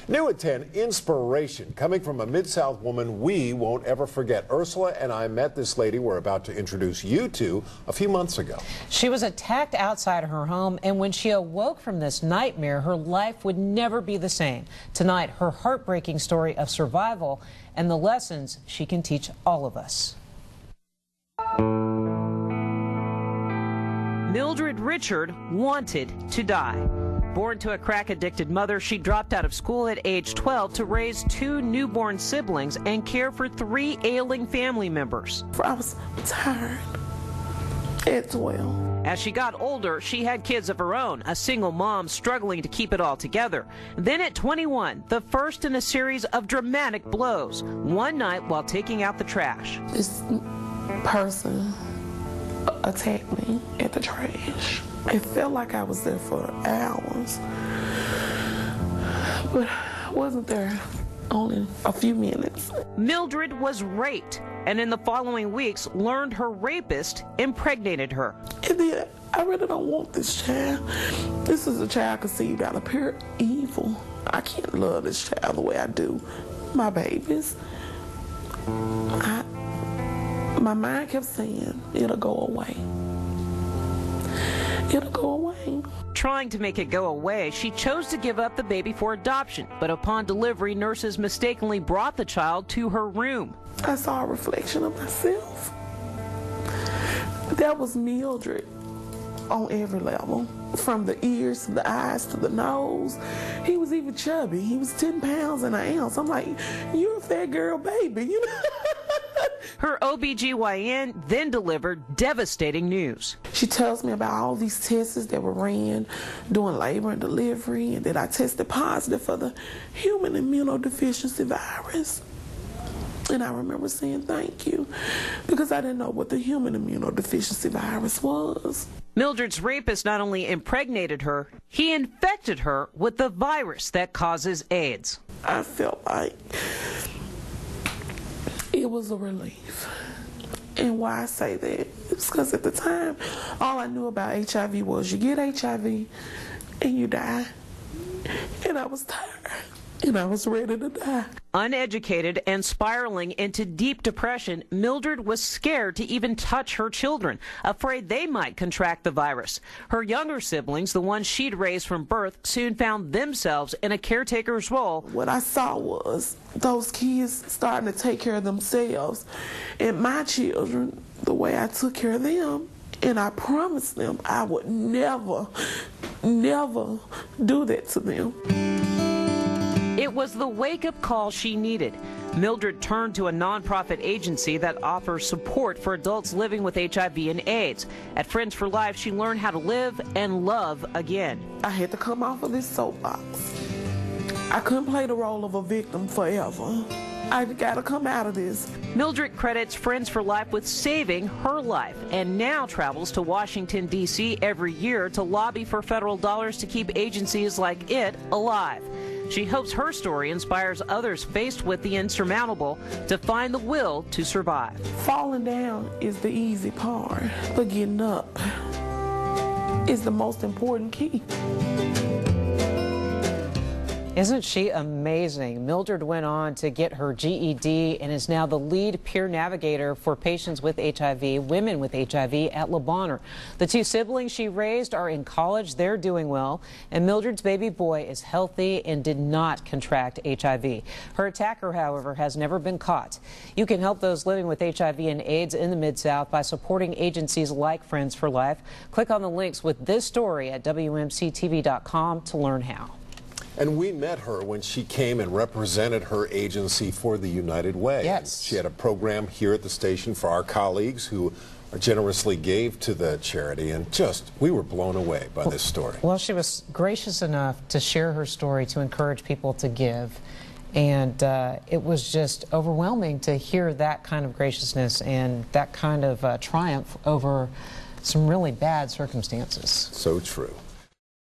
New at 10, inspiration coming from a Mid-South woman we won't ever forget. Ursula and I met this lady we're about to introduce you to a few months ago. She was attacked outside her home, and when she awoke from this nightmare, her life would never be the same. Tonight, her heartbreaking story of survival and the lessons she can teach all of us. Mildred Richard wanted to die. Born to a crack-addicted mother, she dropped out of school at age 12 to raise 2 newborn siblings and care for 3 ailing family members. I was tired at 12. As she got older, she had kids of her own, a single mom struggling to keep it all together. Then at 21, the first in a series of dramatic blows. One night while taking out the trash. This person attacked me at the trash. It felt like I was there for hours, but I wasn't there only a few minutes. Mildred was raped, and in the following weeks learned her rapist impregnated her. And then I really don't want this child. This is a child conceived out of pure evil. I can't love this child the way I do my babies. My mind kept saying, it'll go away. It'll go away. Trying to make it go away, she chose to give up the baby for adoption, but upon delivery, nurses mistakenly brought the child to her room. I saw a reflection of myself. That was Mildred on every level, from the ears to the eyes to the nose. He was even chubby. He was 10 pounds and an ounce. I'm like, you're a fat girl baby, you know? Her OBGYN then delivered devastating news. She tells me about all these tests that were ran during labor and delivery, and that I tested positive for the human immunodeficiency virus. And I remember saying thank you, because I didn't know what the human immunodeficiency virus was. Mildred's rapist not only impregnated her, he infected her with the virus that causes AIDS. I felt like it was a relief. And why I say that is because at the time, all I knew about HIV was you get HIV and you die. And I was tired. And I was ready to die. Uneducated and spiraling into deep depression, Mildred was scared to even touch her children, afraid they might contract the virus. Her younger siblings, the ones she'd raised from birth, soon found themselves in a caretaker's role. What I saw was those kids starting to take care of themselves. And my children, the way I took care of them, and I promised them I would never, never do that to them. It was the wake-up call she needed. Mildred turned to a nonprofit agency that offers support for adults living with HIV and AIDS. At Friends for Life, she learned how to live and love again. I had to come off of this soapbox. I couldn't play the role of a victim forever. I got to come out of this. Mildred credits Friends for Life with saving her life and now travels to Washington, D.C. every year to lobby for federal dollars to keep agencies like it alive. She hopes her story inspires others faced with the insurmountable to find the will to survive. Falling down is the easy part, but getting up is the most important key. Isn't she amazing? Mildred went on to get her GED and is now the lead peer navigator for patients with HIV, women with HIV at Le Bonheur. The 2 siblings she raised are in college. They're doing well. And Mildred's baby boy is healthy and did not contract HIV. Her attacker, however, has never been caught. You can help those living with HIV and AIDS in the Mid-South by supporting agencies like Friends for Life. Click on the links with this story at WMC-TV.com to learn how. And we met her when she came and represented her agency for the United Way. Yes. She had a program here at the station for our colleagues who generously gave to the charity, and we were blown away by this story. Well, she was gracious enough to share her story to encourage people to give. And it was just overwhelming to hear that kind of graciousness and that kind of triumph over some really bad circumstances. So true.